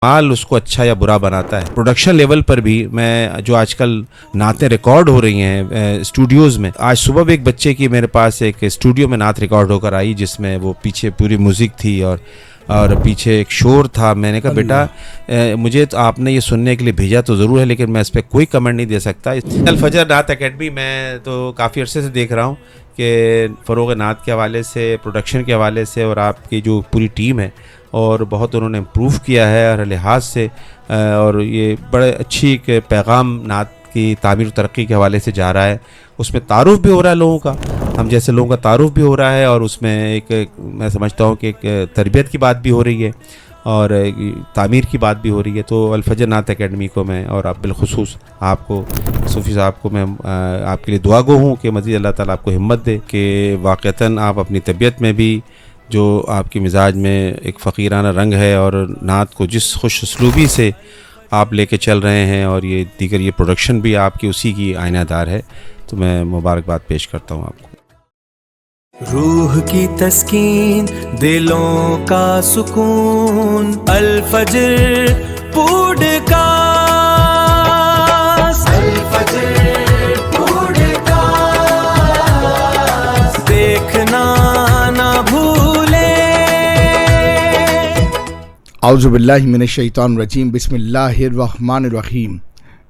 مال اس کو اچھا یا برا بناتا ہے۔ پروڈکشن لیول پر بھی میں جو آج کل نعتیں ریکارڈ ہو رہی ہیں اسٹوڈیوز میں، آج صبح بھی ایک بچے کی میرے پاس ایک اسٹوڈیو میں نعت ریکارڈ ہو کر آئی جس میں وہ پیچھے پوری میوزک تھی اور پیچھے ایک شور تھا۔ میں نے کہا بیٹا مجھے تو آپ نے یہ سننے کے لیے بھیجا تو ضرور ہے لیکن میں اس پہ کوئی کمنٹ نہیں دے سکتا۔ الفجر نعت اکیڈمی میں تو کافی عرصے سے دیکھ رہا ہوں کہ فروغ نعت کے حوالے سے، پروڈکشن کے حوالے سے اور آپ کی جو پوری ٹیم ہے اور بہت انہوں نے امپروو کیا ہے ہر لحاظ سے، اور یہ بڑے اچھی ایک پیغام نعت کی تعمیر و ترقی کے حوالے سے جا رہا ہے۔ اس میں تعارف بھی ہو رہا ہے لوگوں کا، ہم جیسے لوگوں کا تعارف بھی ہو رہا ہے، اور اس میں ایک میں سمجھتا ہوں کہ ایک تربیت کی بات بھی ہو رہی ہے اور تعمیر کی بات بھی ہو رہی ہے۔ تو الفجر نعت اکیڈمی کو میں اور آپ بالخصوص آپ کو صوفی صاحب کو میں آپ کے لیے دعا گو ہوں کہ مزید اللہ تعالیٰ آپ کو ہمت دے کہ واقعتاً آپ اپنی طبیعت میں بھی جو آپ کی مزاج میں ایک فقیرانہ رنگ ہے اور نعت کو جس خوش اسلوبی سے آپ لے کے چل رہے ہیں، اور یہ دیگر یہ پروڈکشن بھی آپ کی اسی کی آئینہ دار ہے، تو میں مبارکباد پیش کرتا ہوں آپ کو۔ روح کی تسکین، دلوں کا سکون، الفجر پوڈ کاسٹ، الفجر پوڈ کاسٹ دیکھنا نہ بھولیں۔ اعوذ باللہ من الشیطان الرجیم، بسم اللہ الرحمن الرحیم۔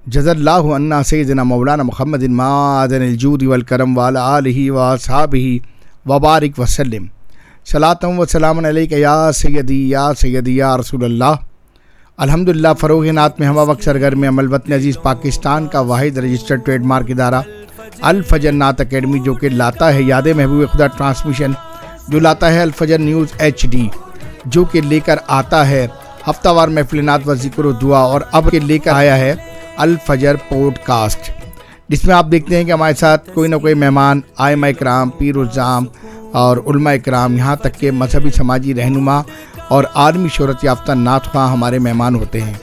جزا اللہ عنا سیدنا مولانا محمد معدن الجود والکرم وعلی آلہ واصحابہ وبارک وسلم۔ صلاۃ و سلام علیک یا سیدی یا رسول اللہ۔ الحمدللہ فروغ نعت میں ہمہ وقت سرگرم عمل وطن عزیز پاکستان کا واحد رجسٹرڈ ٹریڈ مارک ادارہ الفجر نعت اکیڈمی، جو کہ لاتا ہے یاد محبوب خدا ٹرانسمیشن، جو لاتا ہے الفجر نیوز HD، جو کہ لے کر آتا ہے ہفتہ وار محفل نعت و ذکر و دعا، اور اب کے لے کر آیا ہے الفجر پوڈ کاسٹ، جس میں آپ دیکھتے ہیں کہ ہمارے ساتھ کوئی نہ کوئی مہمان، ائمہ اکرام، پیر الزام اور علماء اکرام، یہاں تک کہ مذہبی سماجی رہنما اور عالمی شہرت یافتہ نعت خواں ہمارے مہمان ہوتے ہیں۔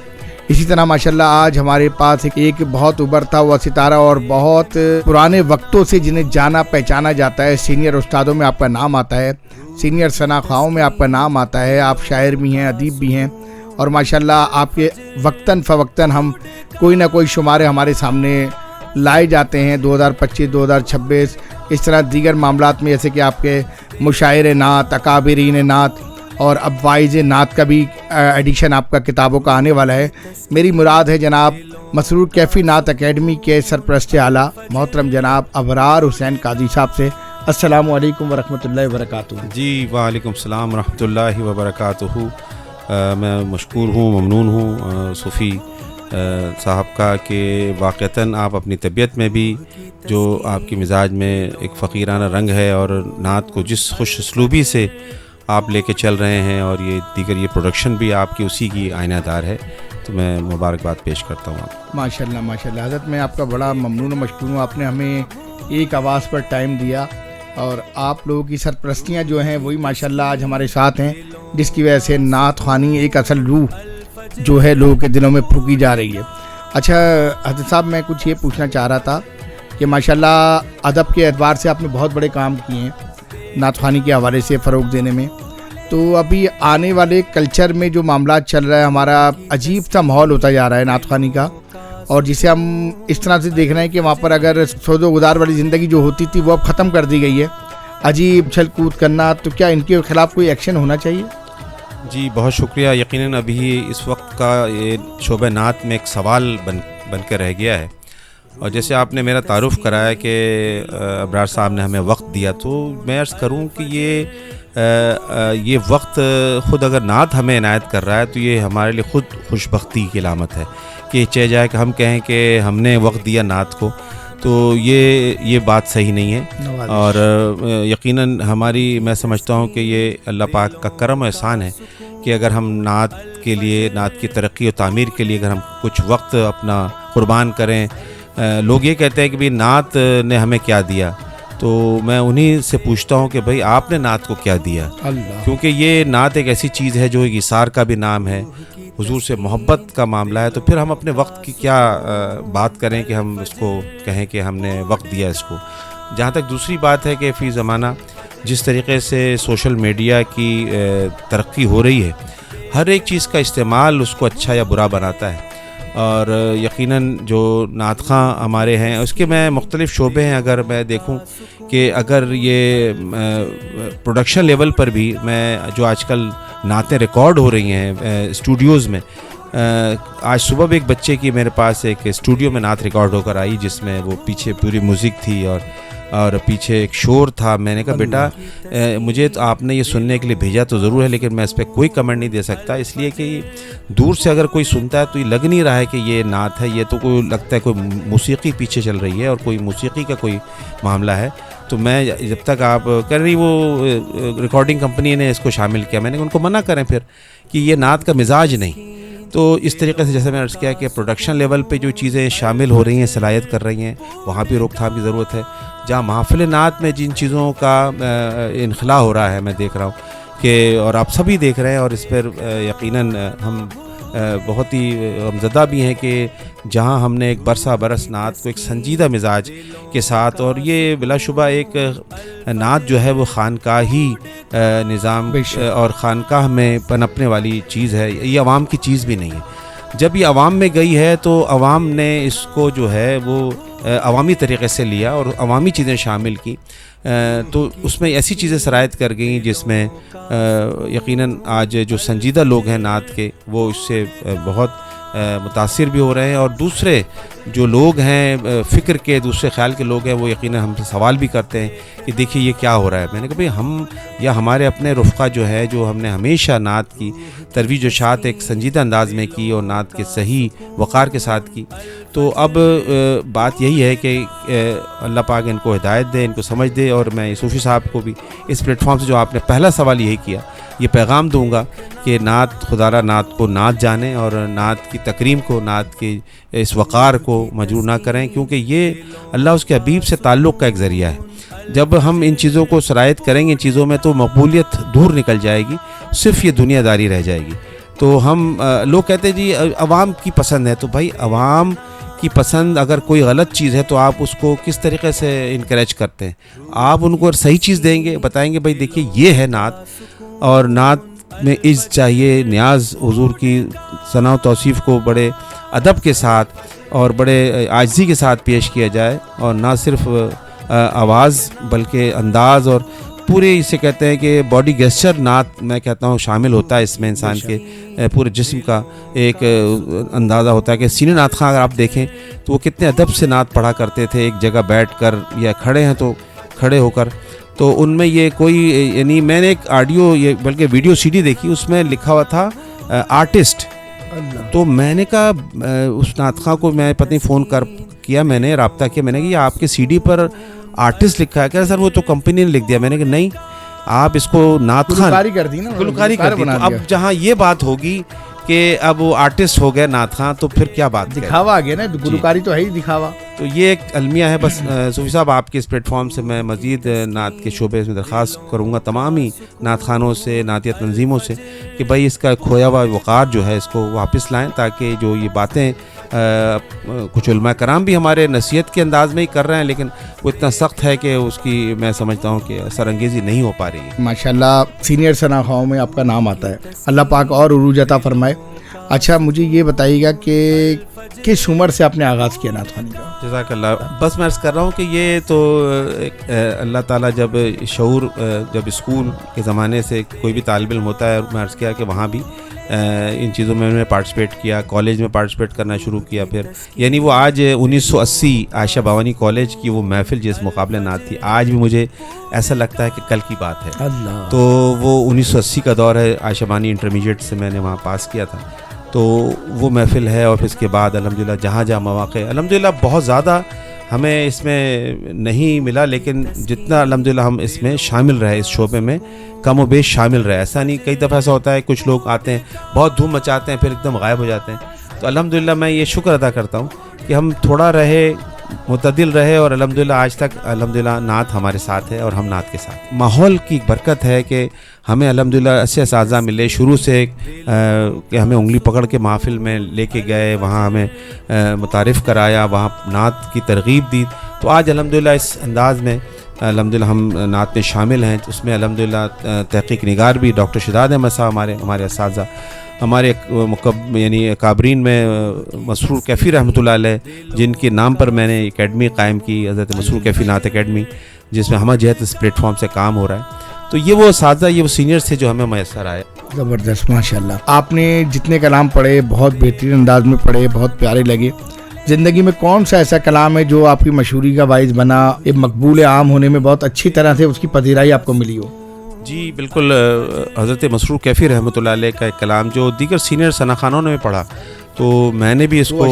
اسی طرح ماشاءاللہ آج ہمارے پاس ایک بہت ابھرتا ہوا ستارہ اور بہت پرانے وقتوں سے جنہیں جانا پہچانا جاتا ہے، سینئر استادوں میں آپ کا نام آتا ہے، سینئر ثنا خواہوں میں آپ کا نام آتا ہے، آپ شاعر بھی ہیں، ادیب بھی ہیں، اور ماشاءاللہ آپ کے وقتاً فوقتاً ہم کوئی نہ کوئی شمارے ہمارے سامنے لائے جاتے ہیں، 2025 2026 اس طرح دیگر معاملات میں، جیسے کہ آپ کے مشاعر نعت، اکابرین نعت، اور اب وائز نعت کا بھی ایڈیشن آپ کا کتابوں کا آنے والا ہے۔ میری مراد ہے جناب مسرور کیفی نعت اکیڈمی کے سرپرست اعلیٰ محترم جناب ابرار حسین قاضی صاحب سے۔ السلام علیکم ورحمۃ اللہ وبرکاتہ۔ جی وعلیکم السلام ورحمۃ اللہ وبرکاتہ۔ میں مشکور ہوں، ممنون ہوں صوفی صاحب کا کہ واقعتاً آپ اپنی طبیعت میں بھی جو آپ کی مزاج میں ایک فقیرانہ رنگ ہے اور نعت کو جس خوش اسلوبی سے آپ لے کے چل رہے ہیں، اور یہ دیگر یہ پروڈکشن بھی آپ کی اسی کی آئینہ دار ہے، تو میں مبارکباد پیش کرتا ہوں آپ کو۔ ماشاءاللہ ماشاءاللہ حضرت، میں آپ کا بڑا ممنون و مشکور ہوں، آپ نے ہمیں ایک آواز پر ٹائم دیا، اور آپ لوگوں کی سرپرستیاں جو ہیں وہی ماشاءاللہ آج ہمارے ساتھ ہیں، جس کی وجہ سے نعت خوانی ایک اصل روح جو ہے لوگوں کے دلوں میں پھونکی جا رہی ہے۔ اچھا حضرت صاحب، میں کچھ یہ پوچھنا چاہ رہا تھا کہ ماشاءاللہ ادب کے اعتبار سے آپ نے بہت بڑے کام کیے ہیں نعت خوانی کے حوالے سے فروغ دینے میں، تو ابھی آنے والے کلچر میں جو معاملات چل رہا ہے، ہمارا عجیب سا ماحول ہوتا جا رہا ہے نعت خوانی کا، اور جسے ہم اس طرح سے دیکھ رہے ہیں کہ وہاں پر اگر سود و گزار والی زندگی جو ہوتی تھی وہ اب ختم کر دی گئی ہے، عجیب چھل کود کرنا، تو کیا ان کے خلاف کوئی ایکشن ہونا چاہیے؟ جی بہت شکریہ۔ یقیناً ابھی اس وقت کا یہ شعبہ نعت میں ایک سوال بن کے رہ گیا ہے، اور جیسے آپ نے میرا تعارف کرایا کہ ابرار صاحب نے ہمیں وقت دیا، تو میں عرض کروں کہ یہ وقت خود اگر نعت ہمیں عنایت کر رہا ہے تو یہ ہمارے لیے خود خوش بختی کی علامت ہے کہ چاہے جائے کہ ہم کہیں کہ ہم نے وقت دیا نعت کو، تو یہ بات صحیح نہیں ہے، اور یقیناً ہماری میں سمجھتا ہوں کہ یہ اللہ پاک کا کرم و احسان ہے کہ اگر ہم نعت کے لیے، نعت کی ترقی و تعمیر کے لیے اگر ہم کچھ وقت اپنا قربان کریں۔ لوگ یہ کہتے ہیں کہ بھئی نعت نے ہمیں کیا دیا، تو میں انہی سے پوچھتا ہوں کہ بھئی آپ نے نعت کو کیا دیا، کیونکہ یہ نعت ایک ایسی چیز ہے جو ایک اثار کا بھی نام ہے، حضور سے محبت کا معاملہ ہے، تو پھر ہم اپنے وقت کی کیا بات کریں کہ ہم اس کو کہیں کہ ہم نے وقت دیا اس کو۔ جہاں تک دوسری بات ہے کہ فی زمانہ جس طریقے سے سوشل میڈیا کی ترقی ہو رہی ہے، ہر ایک چیز کا استعمال اس کو اچھا یا برا بناتا ہے. اور یقیناً جو نعت خواں ہمارے ہیں اس کے میں مختلف شعبے ہیں. اگر میں دیکھوں کہ اگر یہ پروڈکشن لیول پر بھی میں جو آج کل نعتیں ریکارڈ ہو رہی ہیں اسٹوڈیوز میں, آج صبح بھی ایک بچے کی میرے پاس ایک اسٹوڈیو میں نعت ریکارڈ ہو کر آئی جس میں وہ پیچھے پوری میوزک تھی اور پیچھے ایک شور تھا. میں نے کہا بیٹا مجھے تو آپ نے یہ سننے کے لیے بھیجا تو ضرور ہے لیکن میں اس پہ کوئی کمنٹ نہیں دے سکتا, اس لیے کہ دور سے اگر کوئی سنتا ہے تو یہ لگ نہیں رہا ہے کہ یہ نعت ہے, یہ تو کوئی لگتا ہے کوئی موسیقی پیچھے چل رہی ہے اور کوئی موسیقی کا کوئی معاملہ ہے. تو میں جب تک آپ کر رہی وہ ریکارڈنگ کمپنی نے اس کو شامل کیا, میں نے ان کو منع کریں پھر کہ یہ نعت کا مزاج نہیں. تو اس طریقے سے جیسے میں نے عرض کیا کہ پروڈکشن لیول پہ جو چیزیں شامل ہو رہی ہیں, صلاحیت کر رہی ہیں, وہاں بھی روک تھام کی ضرورت ہے. جہاں محافل نعت میں جن چیزوں کا انخلا ہو رہا ہے میں دیکھ رہا ہوں کہ, اور آپ سبھی دیکھ رہے ہیں, اور اس پر یقیناً ہم بہت ہی غمزدہ بھی ہیں کہ جہاں ہم نے ایک برس نعت کو ایک سنجیدہ مزاج کے ساتھ, اور یہ بلا شبہ ایک نعت جو ہے وہ خانقاہی نظام اور خانقاہ میں پنپنے والی چیز ہے, یہ عوام کی چیز بھی نہیں ہے. جب یہ عوام میں گئی ہے تو عوام نے اس کو جو ہے وہ عوامی طریقے سے لیا اور عوامی چیزیں شامل کی, تو اس میں ایسی چیزیں سرایت کر گئیں جس میں یقیناً آج جو سنجیدہ لوگ ہیں نعت کے وہ اس سے بہت متاثر بھی ہو رہے ہیں, اور دوسرے جو لوگ ہیں فکر کے, دوسرے خیال کے لوگ ہیں, وہ یقیناً ہم سے سوال بھی کرتے ہیں کہ دیکھیے یہ کیا ہو رہا ہے. میں نے کہا بھئی ہم یا ہمارے اپنے رفقا جو ہے, جو ہم نے ہمیشہ نعت کی ترویج و اشاعت ایک سنجیدہ انداز میں کی اور نعت کے صحیح وقار کے ساتھ کی, تو اب بات یہی ہے کہ اللہ پاک ان کو ہدایت دے, ان کو سمجھ دے. اور میں صوفی صاحب کو بھی اس پلیٹ فارم سے جو آپ نے پہلا سوال یہی کیا, یہ پیغام دوں گا کہ نعت خدا را نعت کو نعت جانیں اور نعت کی تکریم کو, نعت کے اس وقار کو مجروح نہ کریں, کیونکہ یہ اللہ اس کے حبیب سے تعلق کا ایک ذریعہ ہے. جب ہم ان چیزوں کو سرایت کریں گے ان چیزوں میں تو مقبولیت دور نکل جائے گی, صرف یہ دنیا داری رہ جائے گی. تو ہم لوگ کہتے ہیں جی عوام کی پسند ہے, تو بھائی عوام کی پسند اگر کوئی غلط چیز ہے تو آپ اس کو کس طریقے سے انکریج کرتے ہیں؟ آپ ان کو صحیح چیز دیں گے, بتائیں گے بھائی دیکھیے یہ ہے نعت, اور نعت میں عز چاہیے, نیاز حضور کی ثنا و توصیف کو بڑے ادب کے ساتھ اور بڑے عاجزی کے ساتھ پیش کیا جائے, اور نہ صرف آواز بلکہ انداز اور پورے اسے کہتے ہیں کہ باڈی گیسچر نعت میں کہتا ہوں شامل ہوتا ہے اس میں, انسان کے پورے جسم کا ایک اندازہ ہوتا ہے. کہ سینئر نعت خواں اگر آپ دیکھیں تو وہ کتنے ادب سے نعت پڑھا کرتے تھے, ایک جگہ بیٹھ کر یا کھڑے ہیں تو کھڑے ہو کر. تو ان میں یہ کوئی یعنی میں نے ایک آڈیو یہ بلکہ ویڈیو سی ڈی دیکھی, اس میں لکھا ہوا تھا آرٹسٹ. تو میں نے کہا اس نعت خواں کو میں پتہ نہیں فون کیا, میں نے رابطہ کیا, میں نے کہا یہ آپ کے سی ڈی پر آرٹسٹ لکھا ہے کیا؟ سر وہ تو کمپنی نے لکھ دیا. میں نے کہا نہیں, آپ اس کو نعت خواں گلوکاری کر دی نا, گلوکاری کر دی. تو اب جہاں یہ بات ہوگی کہ اب وہ آرٹسٹ ہو گئے نعت خواں, تو پھر کیا بات, دکھاوا آ گیا نا, گلوکاری تو ہے ہی دکھاوا. تو یہ ایک المیہ ہے. بس صوفی صاحب آپ کے اس پلیٹ فارم سے میں مزید نعت کے شعبے میں درخواست کروں گا تمام ہی نعت خوانوں سے, نعتیہ تنظیموں سے, کہ بھائی اس کا کھویا ہوا وقار جو ہے اس کو واپس لائیں, تاکہ جو یہ باتیں کچھ علماء کرام بھی ہمارے نصیحت کے انداز میں ہی کر رہے ہیں, لیکن وہ اتنا سخت ہے کہ اس کی میں سمجھتا ہوں کہ اثر انگیزی نہیں ہو پا رہی ہے. ماشاءاللہ سینئر ثنا خواہوں میں آپ کا نام آتا ہے, اللہ پاک اور عروج عطا فرمائے. اچھا مجھے یہ بتائیے گا کہ کس عمر سے آپ نے آغاز کیا نعت خوانی کا؟ جزاک اللہ. بس میں عرض کر رہا ہوں کہ یہ تو اللہ تعالیٰ جب شعور جب اسکول کے زمانے سے کوئی بھی طالب علم ہوتا ہے, میں عرض کیا کہ وہاں بھی ان چیزوں میں نے پارٹیسپیٹ کیا, کالج میں پارٹیسپیٹ کرنا شروع کیا. پھر یعنی وہ آج 1980 عائشہ بھوانی کالج کی وہ محفل جس مقابلہ نعت تھی, آج بھی مجھے ایسا لگتا ہے کہ کل کی بات ہے. اللہ. تو وہ 1980 کا دور ہے, عائشہ بھوانی انٹرمیڈیٹ سے میں نے وہاں پاس کیا تھا, تو وہ محفل ہے. اور پھر اس کے بعد الحمدللہ جہاں جہاں مواقع الحمدللہ بہت زیادہ ہمیں اس میں نہیں ملا, لیکن جتنا الحمدللہ ہم اس میں شامل رہے, اس شعبے میں کم و بیش شامل رہے. ایسا نہیں, کئی دفعہ ایسا ہوتا ہے کچھ لوگ آتے ہیں بہت دھوم مچاتے ہیں پھر ایک دم غائب ہو جاتے ہیں. تو الحمدللہ میں یہ شکر ادا کرتا ہوں کہ ہم تھوڑا رہے, معتدل رہے, اور الحمدللہ آج تک الحمدللہ نعت ہمارے ساتھ ہے اور ہم نعت کے ساتھ. ماحول کی برکت ہے کہ ہمیں الحمدللہ ایسے اساتذہ ملے شروع سے کہ ہمیں انگلی پکڑ کے محفل میں لے کے گئے, وہاں ہمیں متعارف کرایا, وہاں نعت کی ترغیب دی. تو آج الحمدللہ اس انداز میں الحمدللہ ہم نعت میں شامل ہیں. اس میں الحمدللہ تحقیق نگار بھی ڈاکٹر شداد احمد صاحب ہمارے اساتذہ, ہمارے یعنی کابرین میں مسرور کیفی رحمۃ اللہ علیہ, جن کے نام پر میں نے اکیڈمی قائم کی, حضرت مسرور کیفی نعت اکیڈمی, جس میں ہمہ جہت اس پلیٹ فارم سے کام ہو رہا ہے. تو یہ وہ اساتذہ, یہ وہ سینئرز تھے جو ہمیں میسر آئے. زبردست, ماشاءاللہ. آپ نے جتنے کلام پڑھے بہت بہترین انداز میں پڑھے, بہت پیارے لگے. زندگی میں کون سا ایسا کلام ہے جو آپ کی مشہوری کا باعث بنا, ایک مقبول عام ہونے میں بہت اچھی طرح سے اس کی پذیرائی آپ کو ملی ہو؟ جی بالکل, حضرت مسرور کیفی رحمۃ اللہ علیہ کا ایک کلام جو دیگر سینئر ثنا خانوں نے بھی پڑھا, تو میں نے بھی اس کو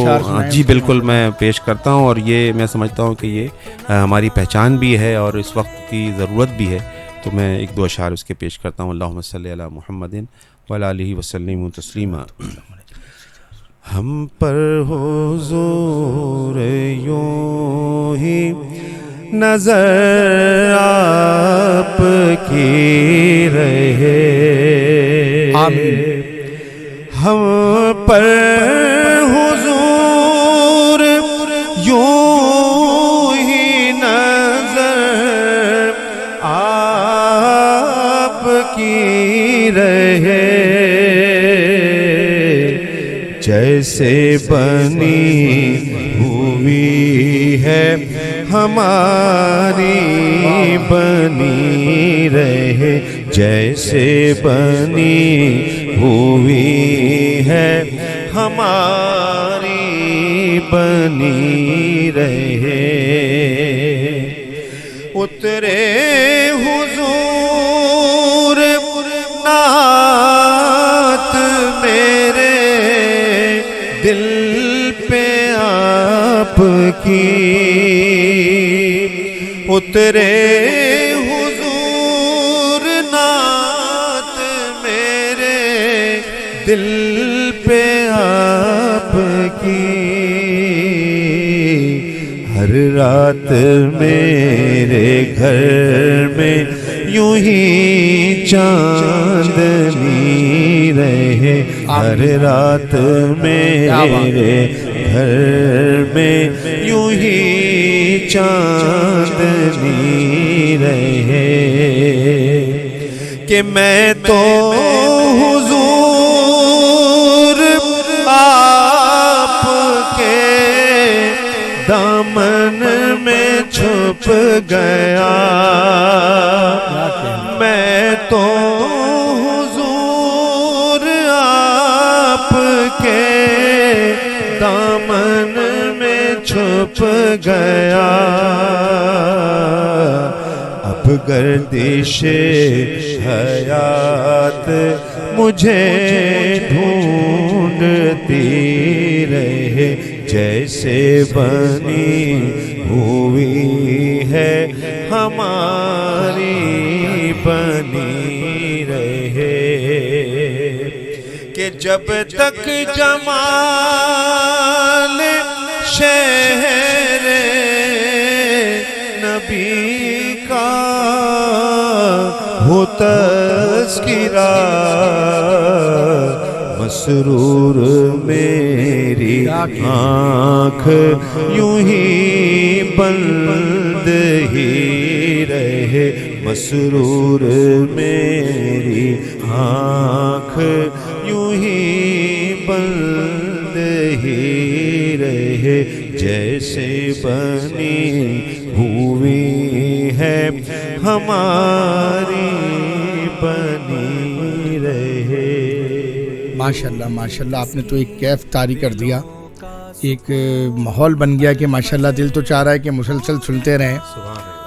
جی بالکل میں پیش کرتا ہوں. اور یہ میں سمجھتا ہوں کہ یہ ہماری پہچان بھی ہے اور اس وقت کی ضرورت بھی ہے. تو میں ایک دو اشعار اس کے پیش کرتا ہوں. اللہم صلی علی محمد وعلی آلہ وسلم تسلیما. ہم پر حضور یوں ہی نظر آپ کی رہے, ہم پر حضور یوں ہی نظر آپ کی رہے, جیسے بنی ہوئی ہے ہماری بنی رہے, جیسے بنی ہوئی ہے ہماری بنی رہے. اترے حضور نعت میرے دل پہ آپ کی, اترے حضور نعت میرے دل پہ آپ کی, ہر رات میرے گھر میں یوں ہی چاندنی رہے, ہر رات میرے گھر میں یوں ہی چاندنی رہے, کہ میں تو حضور آپ کے دامن میں چھپ گیا, میں تو حضور آپ کے دامن میں چھپ گیا, اب گردش حیات مجھے ڈھونڈتی رہے, جیسے بنی ہوئی ہے ہماری بنی رہے, کہ جب تک جمال شہر نبی کا ہو تذکرہ, مسرور میری آنکھ یوں ہی بند ہی رہے, مسرور میری آنکھ یوں ہی بند ہی رہے, جیسے بنی ہوئی ہے ہماری بنی رہے. ماشاءاللہ ماشاءاللہ, آپ نے تو ایک کیف طاری کر دیا, ایک ماحول بن گیا کہ ماشاءاللہ دل تو چاہ رہا ہے کہ مسلسل سنتے رہیں,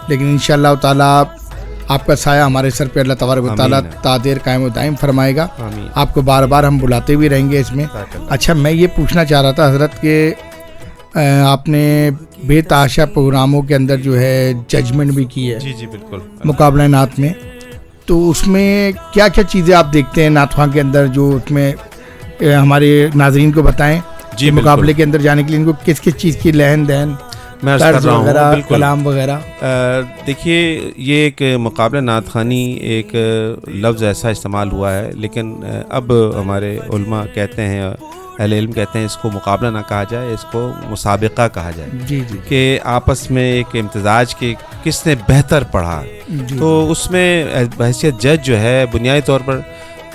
لیکن انشاءاللہ تعالیٰ آپ کا سایہ ہمارے سر پہ اللہ تبارک و تعالیٰ تادیر قائم و دائم فرمائے گا. آپ کو بار بار ہم بلاتے بھی رہیں گے اس میں. اچھا, میں یہ پوچھنا چاہ رہا تھا حضرت کہ آپ نے بے تحاشا پروگراموں کے اندر جو ہے ججمنٹ بھی کی ہے, جی جی بالکل, مقابلہ نعت میں, تو اس میں کیا کیا چیزیں آپ دیکھتے ہیں نعت خواں کے اندر جو اس میں ہمارے ناظرین کو بتائیں جی مقابلے کے اندر جانے کے لیے ان کو کس کس چیز کی لہن دہن میں کر رہا ہوں, بالکل کلام وغیرہ؟ دیکھیے, یہ ایک مقابلہ نعت خوانی ایک لفظ ایسا استعمال ہوا ہے, لیکن اب ہمارے علماء کہتے ہیں اہل علم کہتے ہیں اس کو مقابلہ نہ کہا جائے, اس کو مسابقہ کہا جائے, جی جی کہ آپس میں ایک امتزاج کے کس نے بہتر پڑھا. جی. تو اس میں بحیثیت جج جو ہے بنیادی طور پر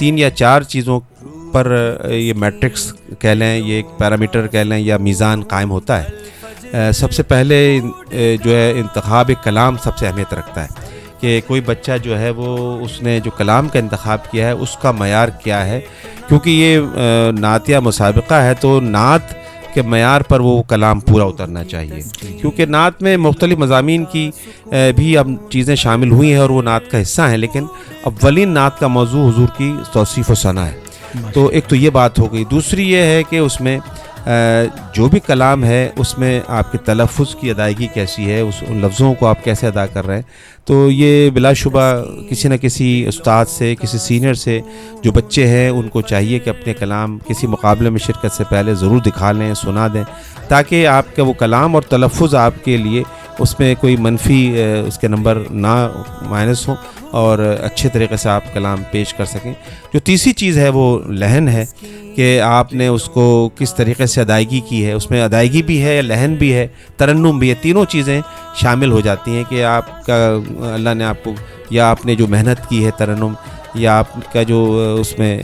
3 یا 4 چیزوں پر یہ میٹرکس کہہ لیں, یہ ایک پیرامیٹر کہہ لیں یا میزان قائم ہوتا ہے. سب سے پہلے جو ہے انتخاب کلام سب سے اہمیت رکھتا ہے, کہ کوئی بچہ جو ہے وہ اس نے جو کلام کا انتخاب کیا ہے اس کا معیار کیا ہے, کیونکہ یہ نعتیہ مسابقہ ہے تو نعت کے معیار پر وہ کلام پورا اترنا چاہیے, کیونکہ نعت میں مختلف مضامین کی بھی اب چیزیں شامل ہوئی ہیں اور وہ نعت کا حصہ ہیں, لیکن اولین نعت کا موضوع حضور کی توصیف و ثنا ہے. تو ایک تو یہ بات ہو گئی. دوسری یہ ہے کہ اس میں جو بھی کلام ہے اس میں آپ کے تلفظ کی ادائیگی کیسی ہے, ان لفظوں کو آپ کیسے ادا کر رہے ہیں. تو یہ بلا شبہ کسی نہ کسی استاد سے, کسی سینئر سے, جو بچے ہیں ان کو چاہیے کہ اپنے کلام کسی مقابلے میں شرکت سے پہلے ضرور دکھا لیں, سنا دیں, تاکہ آپ کا وہ کلام اور تلفظ آپ کے لیے اس میں کوئی منفی اس کے نمبر نہ مائنس ہوں اور اچھے طریقے سے آپ کلام پیش کر سکیں. جو تیسری چیز ہے وہ لحن ہے, کہ آپ نے اس کو کس طریقے سے ادائیگی کی ہے. اس میں ادائیگی بھی ہے, لحن بھی ہے, ترنم بھی ہے, تینوں چیزیں شامل ہو جاتی ہیں کہ آپ کا اللہ نے آپ کو, یا آپ نے جو محنت کی ہے ترنم, یا آپ کا جو اس میں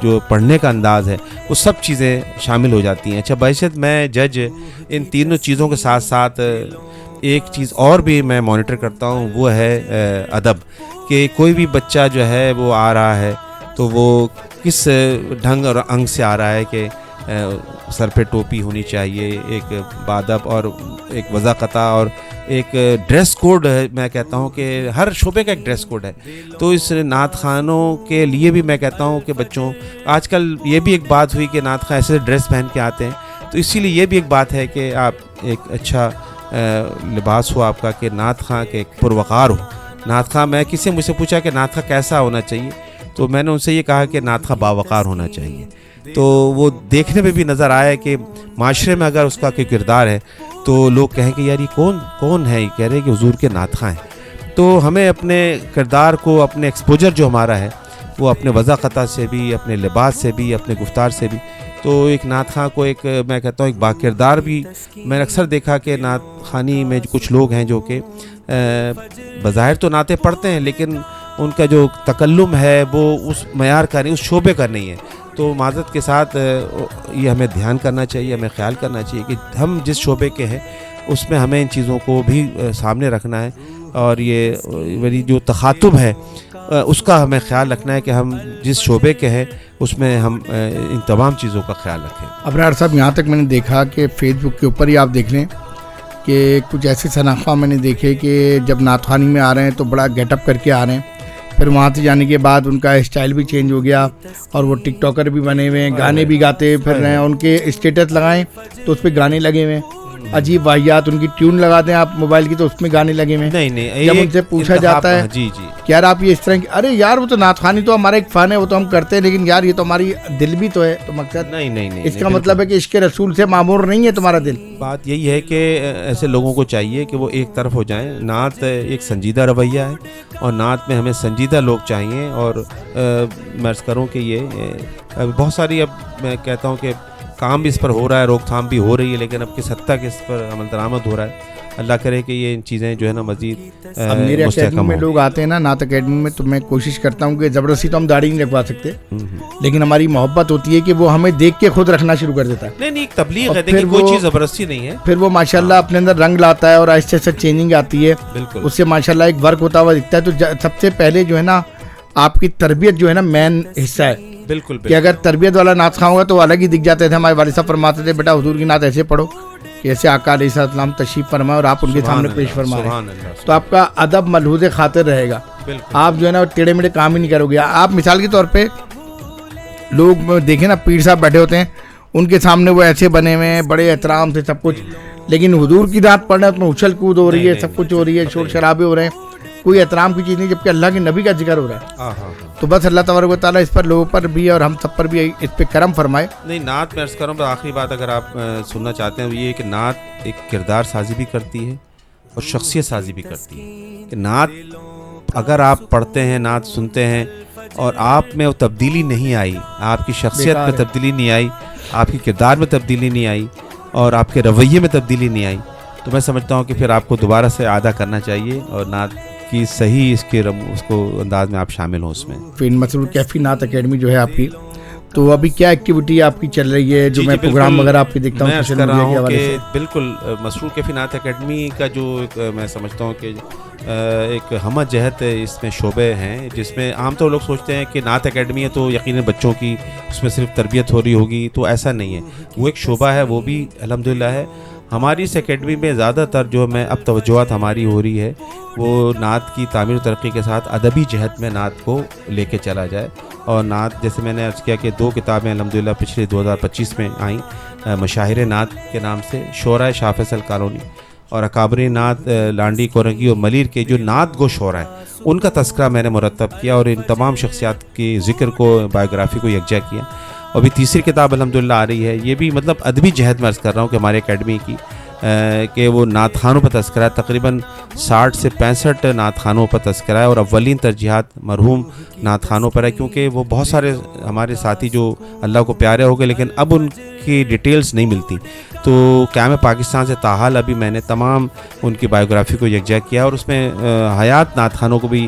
جو پڑھنے کا انداز ہے, وہ سب چیزیں شامل ہو جاتی ہیں. اچھا, بحیثیت میں جج ان تینوں چیزوں کے ساتھ ساتھ ایک چیز اور بھی میں مانیٹر کرتا ہوں, وہ ہے ادب, کہ کوئی بھی بچہ جو ہے وہ آ رہا ہے تو وہ کس ڈھنگ اور انگ سے آ رہا ہے, کہ سر پہ ٹوپی ہونی چاہیے, ایک بادب اور ایک وضاقتہ, اور ایک ڈریس کوڈ ہے. میں کہتا ہوں کہ ہر شعبے کا ایک ڈریس کوڈ ہے. تو اس نعت خوانوں کے لیے بھی میں کہتا ہوں کہ بچوں, آج کل یہ بھی ایک بات ہوئی کہ نعت خواں ایسے ڈریس پہن کے آتے ہیں, تو اسی لیے یہ بھی ایک بات ہے کہ آپ ایک اچھا لباس ہو آپ کا, کہ نعت خواں کے ایک پروقار ہو. نعت خواں, میں کسی مجھ سے پوچھا کہ نعت خواں کیسا ہونا چاہیے, تو میں نے ان سے یہ کہا کہ نعت خواں باوقار ہونا چاہیے. تو وہ دیکھنے میں بھی نظر آئے کہ معاشرے میں اگر اس کا کوئی کردار ہے تو لوگ کہیں کہ یار یہ کون ہے, یہ کہہ رہے کہ حضور کے نعت خواں ہیں. تو ہمیں اپنے کردار کو, اپنے ایکسپوجر جو ہمارا ہے وہ اپنے وضاقتہ سے بھی, اپنے لباس سے بھی, اپنے گفتار سے بھی, تو ایک نعت خواں کو ایک میں کہتا ہوں ایک باکردار بھی. میں نے اکثر دیکھا کہ نعت خوانی میں کچھ لوگ ہیں جو کہ بظاہر تو نعتیں پڑھتے ہیں لیکن ان کا جو تکلم ہے وہ اس معیار کا نہیں, اس شعبے کا نہیں ہے. تو معذرت کے ساتھ یہ ہمیں دھیان کرنا چاہیے, ہمیں خیال کرنا چاہیے کہ ہم جس شعبے کے ہیں اس میں ہمیں ان چیزوں کو بھی سامنے رکھنا ہے, اور یہ میری جو تخاطب ہے اس کا ہمیں خیال رکھنا ہے کہ ہم جس شعبے کے ہیں اس میں ہم ان تمام چیزوں کا خیال رکھیں. ابرار صاحب, یہاں تک میں نے دیکھا کہ فیس بک کے اوپر ہی آپ دیکھ لیں کہ کچھ ایسے شناخواں میں نے دیکھے کہ جب نعت خوانی میں آ رہے ہیں تو بڑا گیٹ اپ کر کے آ رہے ہیں, پھر وہاں سے جانے کے بعد ان کا اسٹائل بھی چینج ہو گیا اور وہ ٹک ٹاکر بھی بنے ہوئے ہیں, گانے بھی گاتے پھر رہے ہیں, ان کے اسٹیٹس لگائیں تو اس پہ گانے لگے ہوئے ہیں, عجیب واحیات. ان کی ٹیون لگا دیں آپ موبائل کی تو اس میں گانے لگے ہوئے ہیں. نہیں, جب ان سے پوچھا جاتا ہے جی جی کہ یار آپ یہ اس طرح کی, ارے یار وہ تو نعت خوانی تو ہمارا ایک فن ہے, وہ تو ہم کرتے ہیں, لیکن یار یہ تو ہماری دل بھی تو ہے. تو مقصد نہیں اس کا مطلب ہے کہ عشق رسول سے معمور نہیں ہے تمہارا دل. بات یہی ہے کہ ایسے لوگوں کو چاہیے کہ وہ ایک طرف ہو جائیں. نعت ایک سنجیدہ رویہ ہے اور نعت میں ہمیں سنجیدہ لوگ چاہیے. اور میں عرض کروں کہ یہ بہت ساری, اب میں کہتا ہوں کہ کام بھی اس پر ہو رہا ہے, روک تھام بھی ہو رہی ہے, لیکن اب کس حد تک اس پر عمل درآمد ہو رہا ہے, اللہ کرے کہ یہ چیزیں جو ہے نا مزید میرے اکیڈمی مستحکم میں ہوں. لوگ آتے ہیں نا نعت اکیڈمی میں, تو میں کوشش کرتا ہوں کہ زبردستی تو ہم داڑھی نہیں رکھوا سکتے, لیکن ہماری محبت ہوتی ہے کہ وہ ہمیں دیکھ کے خود رکھنا شروع کر دیتا ہے. نہیں ایک تبلیغ ہے, اور دیکھیں پھر کوئی وہ- چیز زبردستی نہیں ہے. پھر وہ ماشاءاللہ اپنے اندر رنگ لاتا ہے اور آہستہ آہستہ چینجنگ آتی ہے, بالکل اس سے ماشاءاللہ ایک ورک ہوتا ہوا دکھتا ہے. تو سب سے پہلے جو ہے نا آپ کی تربیت جو ہے نا مین حصہ ہے, بالکل کہ اگر تربیت والا نعت خواں ہوگا تو وہ الگ ہی دکھ جاتے تھے. ہمارے والد صاحب فرماتے تھے بیٹا حضور کی نعت ایسے پڑھو کہ ایسے آقا علیہ السلام تشریف فرمائے اور آپ ان کے سامنے پیش فرما رہے ہیں, تو آپ کا ادب ملحوظ خاطر رہے گا. آپ جو ہے نا ٹیڑھے میڑھے کام ہی نہیں کرو گے. آپ مثال کے طور پہ لوگ دیکھیں نا پیر صاحب بیٹھے ہوتے ہیں, ان کے سامنے وہ ایسے بنے ہوئے ہیں بڑے احترام سے سب کچھ, لیکن حضور کی نعت پڑھنا اس میں اچھل کود ہو رہی ہے, سب کچھ ہو رہی ہے, شور شرابے ہو رہے ہیں, کوئی احترام کی چیز نہیں, جبکہ اللہ کے نبی کا ذکر ہو رہا ہے. تو بس اللہ تبارک و تعالیٰ اس پر لوگوں پر بھی اور ہم سب پر بھی اس پہ کرم فرمائے. نہیں, نعت میں عرض کروں تو آخری بات اگر آپ سننا چاہتے ہیں وہ یہ ہے کہ نعت ایک کردار سازی بھی کرتی ہے اور شخصیت سازی بھی کرتی ہے. کہ نعت اگر آپ پڑھتے ہیں, نعت سنتے ہیں اور آپ میں وہ تبدیلی نہیں آئی, آپ کی شخصیت میں تبدیلی نہیں آئی, آپ کی کردار میں تبدیلی نہیں آئی اور آپ کے رویے میں تبدیلی نہیں آئی تو میں سمجھتا ہوں کہ پھر آپ کو دوبارہ سے اعادہ کرنا چاہیے اور نعت کی صحیح اس کو انداز میں آپ شامل ہوں اس میں. پھر مسرور کیفی نعت اکیڈمی جو ہے آپ کی, تو ابھی کیا ایکٹیویٹی آپ کی چل رہی ہے جو میں پروگرام وغیرہ آپ کے دیکھتا ہوں سوشل میڈیا کے حوالے سے؟ بالکل مسرور کیفی نعت اکیڈمی کا جو میں سمجھتا ہوں کہ ایک ہمہ جہت اس میں شعبے ہیں جس میں عام طور لوگ سوچتے ہیں کہ نعت اکیڈمی ہے تو یقیناً بچوں کی اس میں صرف تربیت ہو رہی ہوگی, تو ایسا نہیں ہے. وہ ایک شعبہ ہے, وہ بھی الحمدللہ ہے. ہماری اس اکیڈمی میں زیادہ تر جو میں اب توجہات ہماری ہو رہی ہے وہ نعت کی تعمیر و ترقی کے ساتھ ادبی جہت میں نعت کو لے کے چلا جائے. اور نعت جیسے میں نے عرض کیا کہ 2 کتابیں الحمدللہ پچھلے 2025 میں آئیں, مشاہیر نعت کے نام سے, شعراء شاہ فیصل کالونی اور اکابری نعت لانڈی کورنگی اور ملیر کے جو نعت گو شعراء ہیں ان کا تذکرہ میں نے مرتب کیا اور ان تمام شخصیات کی ذکر کو, بایوگرافی کو یکجا کیا. اور بھی تیسری کتاب الحمدللہ آ رہی ہے, یہ بھی مطلب ادبی جہت میں عرض کر رہا ہوں کہ ہماری اکیڈمی کی کہ وہ نعت خوانوں پر تذکرہ ہے, تقریباً 60 سے 65 نعت خوانوں پر تذکرہ ہے اور اولین ترجیحات مرحوم نعت خوانوں پر ہے, کیونکہ وہ بہت سارے ہمارے ساتھی جو اللہ کو پیارے ہو گئے لیکن اب ان کی ڈیٹیلز نہیں ملتی. تو قیام پاکستان سے تاحال ابھی میں نے تمام ان کی بایوگرافی کو یکجا کیا اور اس میں حیات نعت خوانوں کو بھی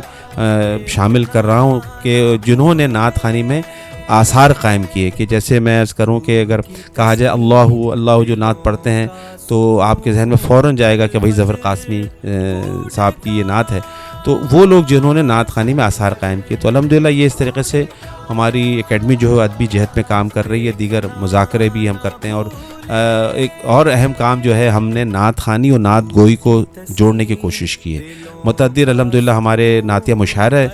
شامل کر رہا ہوں کہ جنہوں نے نعت خوانی میں آثار قائم کیے. کہ جیسے میں عرض کروں کہ اگر کہا جائے اللہ اللہ جو نعت پڑھتے ہیں تو آپ کے ذہن میں فوراً جائے گا کہ بھائی ظفر قاسمی صاحب کی یہ نعت ہے. تو وہ لوگ جنہوں نے نعت خوانی میں آثار قائم کیے, تو الحمدللہ یہ اس طریقے سے ہماری اکیڈمی جو ہے ادبی جہت میں کام کر رہی ہے. دیگر مذاکرے بھی ہم کرتے ہیں اور ایک اور اہم کام جو ہے ہم نے نعت خوانی اور نعت گوئی کو جوڑنے کی کوشش کی ہے. متعدد الحمدللہ ہمارے نعتیہ مشاعرہ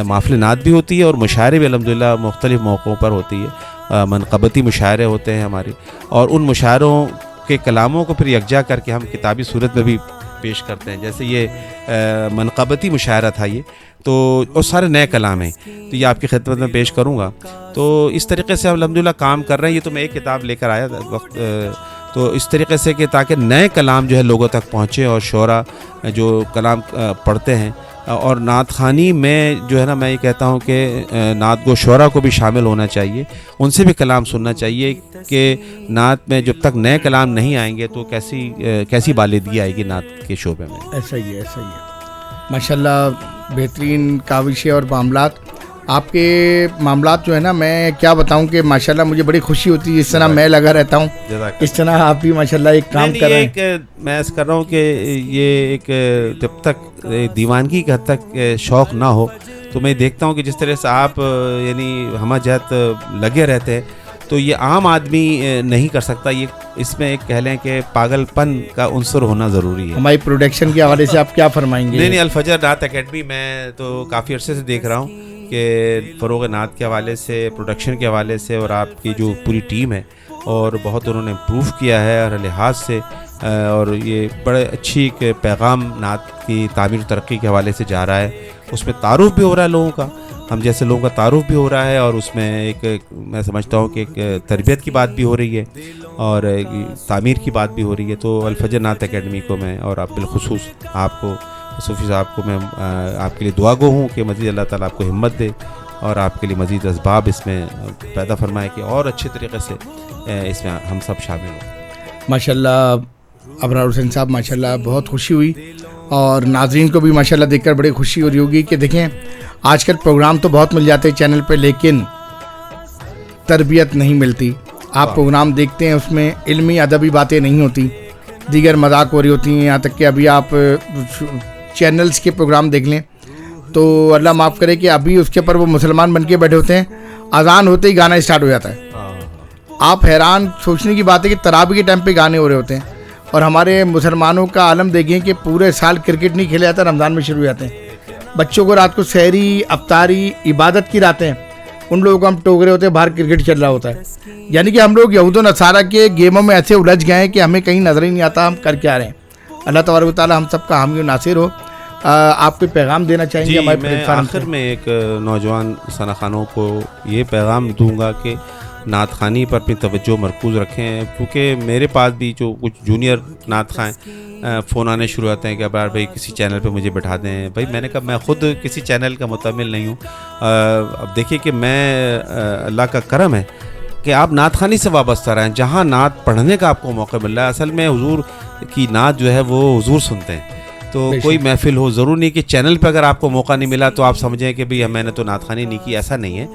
محفل نعت بھی ہوتی ہے اور مشاعرے بھی الحمدللہ مختلف موقعوں پر ہوتی ہے. منقبتی مشاعرے ہوتے ہیں ہمارے اور ان مشاعروں کے کلاموں کو پھر یکجا کر کے ہم کتابی صورت میں بھی پیش کرتے ہیں. جیسے یہ منقبتی مشاعرہ تھا یہ, تو اور سارے نئے کلام ہیں تو یہ آپ کی خدمت میں پیش کروں گا. تو اس طریقے سے الحمدللہ کام کر رہے ہیں. یہ تو میں ایک کتاب لے کر آیا وقت, تو اس طریقے سے کہ تاکہ نئے کلام جو ہے لوگوں تک پہنچے اور شعراء جو کلام پڑھتے ہیں. اور نعت خوانی میں جو ہے نا میں یہ کہتا ہوں کہ نعت گو شعراء کو بھی شامل ہونا چاہیے, ان سے بھی کلام سننا چاہیے کہ نعت میں جب تک نئے کلام نہیں آئیں گے تو کیسی بالدگی آئے گی نعت کے شعبے میں. ایسا ہی ہے, ایسا ہی ہے. ماشاءاللہ بہترین کاوشیں اور معاملات, آپ کے معاملات جو ہے نا میں کیا بتاؤں کہ ماشاءاللہ مجھے بڑی خوشی ہوتی ہے. اس طرح میں لگا رہتا ہوں, اس طرح آپ بھی ماشاءاللہ ایک کام کر رہے ہیں. میں ایسا کر رہا ہوں کہ یہ ایک جب تک دیوانگی کے حد تک شوق نہ ہو تو میں دیکھتا ہوں کہ جس طرح سے آپ یعنی ہمہ جہت لگے رہتے ہیں تو یہ عام آدمی نہیں کر سکتا. یہ اس میں ایک کہہ لیں کہ پاگل پن کا عنصر ہونا ضروری ہے. ہماری پروڈکشن کے حوالے سے آپ کیا فرمائیں گے؟ نہیں الفجر نعت اکیڈمی میں تو کافی عرصے سے دیکھ رہا ہوں کہ فروغ نعت کے حوالے سے, پروڈکشن کے حوالے سے اور آپ کی جو پوری ٹیم ہے اور بہت انہوں نے امپروو کیا ہے ہر لحاظ سے, اور یہ بڑے اچھی ایک پیغام نعت کی تعمیر و ترقی کے حوالے سے جا رہا ہے. اس میں تعارف بھی ہو رہا ہے لوگوں کا, ہم جیسے لوگوں کا تعارف بھی ہو رہا ہے اور اس میں ایک میں سمجھتا ہوں کہ ایک تربیت کی بات بھی ہو رہی ہے اور تعمیر کی بات بھی ہو رہی ہے. تو الفجر نعت اکیڈمی کو میں اور آپ بالخصوص آپ کو صوفی صاحب کو میں آپ کے لیے دعا گو ہوں کہ مزید اللہ تعالیٰ آپ کو ہمت دے اور آپ کے لیے مزید اسباب اس میں پیدا فرمائے کہ اور اچھے طریقے سے اس میں ہم سب شامل ہوں. ماشاءاللہ ابرار حسین صاحب ماشاءاللہ بہت خوشی ہوئی اور ناظرین کو بھی ماشاءاللہ دیکھ کر بڑی خوشی ہو رہی ہوگی کہ دیکھیں آج کل پروگرام تو بہت مل جاتے ہیں چینل پہ لیکن تربیت نہیں ملتی. آپ پروگرام دیکھتے ہیں اس میں علمی ادبی باتیں نہیں ہوتی, دیگر مذاق ہو رہی ہوتی ہیں. یہاں تک کہ ابھی آپ چینلز کے پروگرام دیکھ لیں تو اللہ معاف کرے کہ ابھی اس کے اوپر وہ مسلمان بن کے بیٹھے ہوتے ہیں, اذان ہوتے ہی گانا اسٹارٹ ہو جاتا ہے. آپ حیران سوچنے کی بات ہے کہ تراویح کے ٹائم پہ گانے ہو رہے ہوتے ہیں اور ہمارے مسلمانوں کا عالم دیکھیں کہ پورے سال کرکٹ نہیں کھیلا جاتا, رمضان میں شروع ہو جاتے ہیں. بچوں کو رات کو سحری افطاری عبادت کی راتیں, ان لوگوں کو ہم ٹوک رہے ہوتے ہیں, باہر کرکٹ چل رہا ہوتا ہے. یعنی کہ ہم لوگ یہود و نصارہ کے گیموں میں ایسے الجھ گئے ہیں کہ ہمیں کہیں نظر ہی نہیں آتا ہم کر کے آ رہے ہیں. اللہ تبارک و تعالیٰ ہم سب کا حامی و ناصر ہو. آپ کوئی پیغام دینا چاہیں گے ہمارے میں آخر میں ایک نوجوان ثنا خانوں کو یہ پیغام دوں گا کہ نعت خوانی پر اپنی توجہ مرکوز رکھیں, کیونکہ میرے پاس بھی جو کچھ جونیئر نعت خواں فون آنے شروع ہوتے ہیں کہ ابرار بھائی کسی چینل پہ مجھے بٹھا دیں. بھائی میں نے کہا میں خود کسی چینل کا متعمل نہیں ہوں. اب دیکھیے کہ میں اللہ کا کرم ہے کہ آپ نعت خوانی سے وابستہ رہیں, جہاں نعت پڑھنے کا آپ کو موقع مل رہا ہے. اصل میں حضور کی نعت جو ہے وہ حضور سنتے ہیں, تو کوئی محفل ہو, ضرور نہیں کہ چینل پہ اگر آپ کو موقع نہیں ملا تو آپ سمجھیں کہ بھئی میں نے تو نعت خوانی نہیں کی, ایسا نہیں ہے.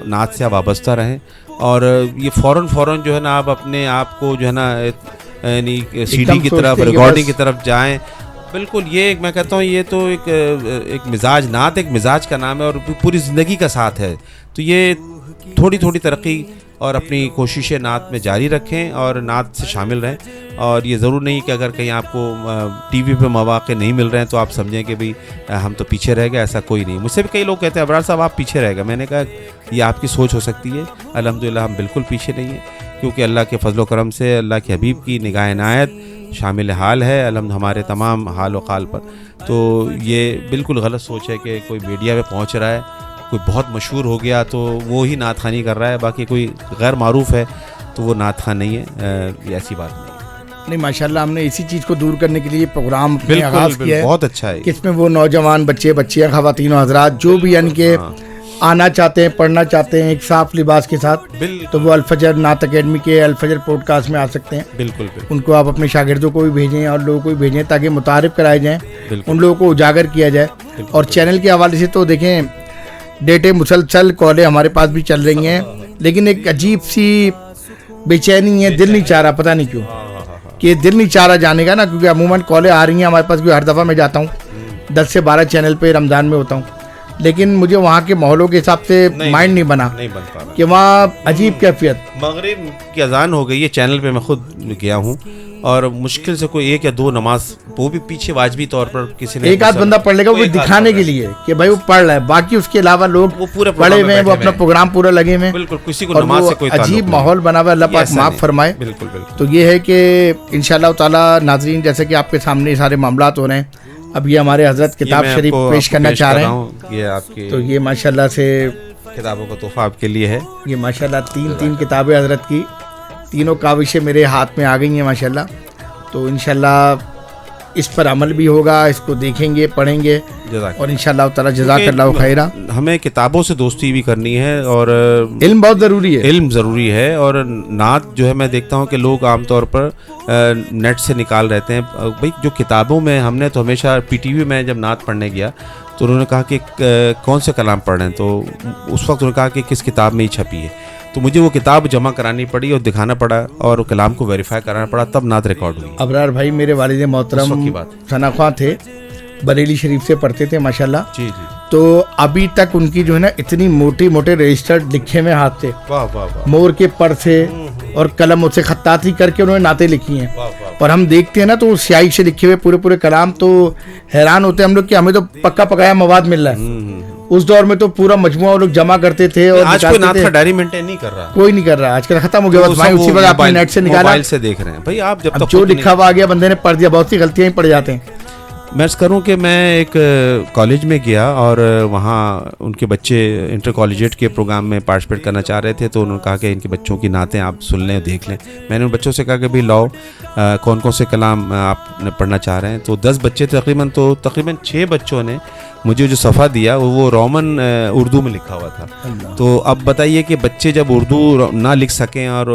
نعت سے آپ وابستہ رہیں, اور یہ فوراً جو ہے نا آپ اپنے آپ کو جو ہے نا یعنی سی ڈی کی طرف, ریکارڈنگ کی طرف جائیں. بالکل, یہ میں کہتا ہوں یہ تو ایک مزاج, نعت ایک مزاج کا نام ہے اور پوری زندگی کا ساتھ ہے. تو یہ تھوڑی ترقی اور اپنی کوششیں نعت میں جاری رکھیں اور نعت سے شامل رہیں. اور یہ ضرور نہیں کہ اگر کہیں آپ کو ٹی وی پہ مواقع نہیں مل رہے ہیں تو آپ سمجھیں کہ بھئی ہم تو پیچھے رہ گئے, ایسا کوئی نہیں. مجھ سے بھی کئی لوگ کہتے ہیں ابرار صاحب آپ پیچھے رہ گئے. میں نے کہا یہ آپ کی سوچ ہو سکتی ہے, الحمدللہ ہم بالکل پیچھے نہیں ہیں, کیونکہ اللہ کے فضل و کرم سے اللہ کے حبیب کی نگاہ عنایت شامل حال ہے الحمد ہمارے تمام حال و قال پر. تو یہ بالکل غلط سوچ ہے کہ کوئی میڈیا پہ پہنچ رہا ہے, کوئی بہت مشہور ہو گیا تو وہ ہی نعت خوانی کر رہا ہے, باقی کوئی غیر معروف ہے تو وہ نعت خوان نہیں ہے. یہ ایسی بات نہیں, ماشاءاللہ ہم نے اسی چیز کو دور کرنے کے لیے پروگرام آغاز کیا ہے. بہت اچھا ہے. اس میں وہ نوجوان بچیاں, خواتین و حضرات جو بھی یعنی کہ آنا چاہتے ہیں, پڑھنا چاہتے ہیں ایک صاف لباس کے ساتھ, تو وہ الفجر نعت اکیڈمی کے الفجر پوڈ کاسٹ میں آ سکتے ہیں. بالکل. ان کو آپ اپنے شاگردوں کو بھی بھیجیں اور لوگوں کو بھی بھیجیں تاکہ متعارف کرائے جائیں, ان لوگوں کو اجاگر کیا جائے. اور چینل کے حوالے سے تو دیکھیں ڈیٹے مسلسل کالیں ہمارے پاس بھی چل رہی ہیں, لیکن ایک عجیب سی بے چینی ہے, دل نہیں چاہ رہا, پتہ نہیں کیوں کہ دل نہیں چاہ رہا جانے کا نا, کیونکہ عموماً کالیں آ رہی ہیں ہمارے پاس, ہر دفعہ میں جاتا ہوں 10 سے 12 چینل پہ رمضان میں ہوتا ہوں, لیکن مجھے وہاں کے ماحولوں کے حساب سے مائنڈ نہیں بنا کہ وہاں عجیب کیفیت. مغرب کی اذان ہو گئی ہے, چینل پہ میں خود گیا ہوں اور مشکل سے کوئی 1 یا 2 نماز, وہ بھی پیچھے واجبی طور پر کسی نے, ایک آدھ بندہ پڑھ لے گا, وہ دکھانے کے لیے کہ بھائی وہ پڑھ رہا ہے, باقی اس کے علاوہ لوگ وہ پورے پڑھے ہوئے ہیں, وہ اپنا پروگرام پورا لگے ہوئے ہیں. بالکل, کسی کو نماز سے کوئی عجیب ماحول بنا ہوا ہے, اللہ پاک معاف فرمائے. بالکل. تو یہ ہے کہ انشاءاللہ تعالی ناظرین, جیسے کہ آپ کے سامنے سارے معاملات ہو رہے ہیں, اب یہ ہمارے حضرت کتاب شریف پیش کرنا چاہ رہے ہیں. یہ آپ کی, تو یہ ماشاءاللہ سے کتابوں کا تحفہ آپ کے لیے ہے. یہ ماشاءاللہ 3 کتابیں حضرت کی, تینوں کاوشیں میرے ہاتھ میں آ گئی ہیں ماشاءاللہ. تو انشاءاللہ اس پر عمل بھی ہوگا, اس کو دیکھیں گے, پڑھیں گے, اور انشاءاللہ تعالی جزاک اللہ خیرہ. ہمیں کتابوں سے دوستی بھی کرنی ہے اور علم بہت ضروری ہے, علم ضروری ہے. اور نعت جو ہے میں دیکھتا ہوں کہ لوگ عام طور پر نیٹ سے نکال رہتے ہیں. بھائی جو کتابوں میں ہم نے تو ہمیشہ پی ٹی وی میں جب نعت پڑھنے گیا تو انہوں نے کہا کہ کون سے کلام پڑھ رہے ہیں, تو اس وقت انہوں نے کہا کہ کس کتاب میں ہی چھپی ہے. تو مجھے وہ کتاب جمع کرانی پڑی اور دکھانا پڑا اور کلام کو ویریفائی کرانا پڑا, تب نعت ریکارڈ ہوئی. ابرار بھائی میرے والد محترم ثنا خواں تھے, بریلی شریف سے پڑھتے تھے ماشاءاللہ. جی. تو ابھی تک ان کی جو ہے نا اتنی موٹے رجسٹرڈ لکھے ہوئے ہاتھ تھے, مور کے پر سے اور قلم سے خطاطی کر کے انہوں نے نعتیں لکھی ہیں. اور ہم دیکھتے ہیں نا تو سیاہی سے لکھے ہوئے پورے کلام, تو حیران ہوتے ہیں ہم لوگ کہ ہمیں تو پکا پکایا مواد مل رہا ہے. اس دور میں تو پورا مجموعہ وہ لوگ جمع کرتے تھے. اور آج کوئی نعت کا ڈائری مینٹین نہیں کر رہا, کوئی نہیں کر رہا, آج کل ختم ہو گیا. بس بھائی اسی وقت آپ نے نیٹ سے نکالا, موبائل سے دیکھ رہے ہیں. بھائی آپ جب تک جو لکھا ہوا آ گیا بندے نے پڑھ دیا, بہت سی غلطیاں ہی پڑ جاتے ہیں. میں عرض کروں کہ میں ایک کالج میں گیا اور وہاں ان کے بچے انٹر کالجیٹ کے پروگرام میں پارٹیسپیٹ کرنا چاہ رہے تھے. تو انہوں نے کہا کہ ان کے بچوں کی نعتیں آپ سن لیں, دیکھ لیں. میں نے ان بچوں سے کہا کہ بھائی لاؤ کون سے کلام آپ نے پڑھنا چاہ رہے ہیں. تو 10 بچے تقریباً 6 بچوں نے مجھے جو صفحہ دیا وہ رومن اردو میں لکھا ہوا تھا. تو اب بتائیے کہ بچے جب اردو نہ لکھ سکیں اور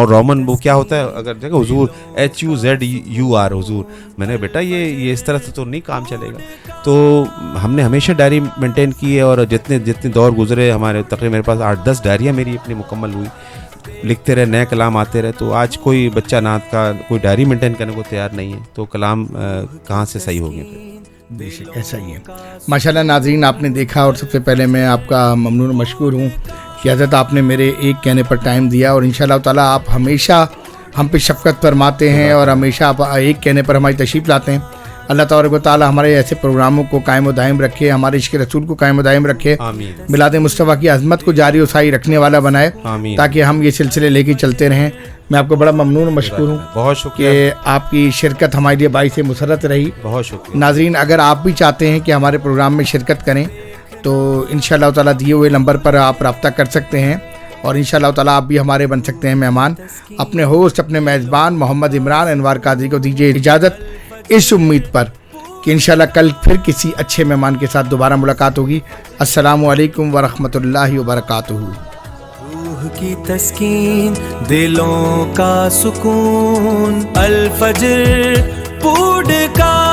رومن وہ کیا ہوتا ہے, اگر دیکھو حضور HUZUR حضور, میں نے بیٹا یہ اس طرح سے تو نہیں کام چلے گا. تو ہم نے ہمیشہ ڈائری مینٹین کی ہے, اور جتنے دور گزرے ہمارے تقریباً میرے پاس 8-10 ڈائریاں میری اپنی مکمل ہوئی, لکھتے رہے, نئے کلام آتے رہے. تو آج کوئی بچہ نعت کا کوئی ڈائری مینٹین کرنے کو تیار نہیں ہے, تو کلام کہاں سے صحیح ہو گئے پھر. ایسا ہی ہے ماشاءاللہ. ناظرین آپ نے دیکھا, اور سب سے پہلے میں آپ کا ممنون مشکور ہوں کہ حضرت آپ نے میرے ایک کہنے پر ٹائم دیا, اور انشاءاللہ تعالیٰ آپ ہمیشہ ہم پہ شفقت فرماتے ہیں اور ہمیشہ آپ ایک کہنے پر ہماری تشریف لاتے ہیں. اللہ تبارک و تعالیٰ ہمارے ایسے پروگراموں کو قائم و دائم رکھے, ہمارے عشق رسول کو قائم و دائم رکھے, میلاد مصطفیٰ کی عظمت کو جاری و ساری رکھنے والا بنائے, تاکہ ہم یہ سلسلے لے کے چلتے رہیں. میں آپ کو بڑا ممنون و مشکور ہوں, بہت شکریہ کہ آپ کی شرکت ہمارے لیے باعث مسرت رہی. بہت شکریہ. ناظرین اگر آپ بھی چاہتے ہیں کہ ہمارے پروگرام میں شرکت کریں تو انشاءاللہ تعالیٰ دیے ہوئے نمبر پر آپ رابطہ کر سکتے ہیں, اور انشاءاللہ تعالیٰ آپ بھی ہمارے بن سکتے ہیں مہمان. اپنے ہوسٹ اپنے میزبان محمد عمران انوار قادری کو دیجیے اجازت, اس امید پر کہ انشاءاللہ کل پھر کسی اچھے مہمان کے ساتھ دوبارہ ملاقات ہوگی. السلام علیکم ورحمۃ اللہ وبرکاتہ. روح کی تسکین دلوں کا سکون الفجر پوڈ کا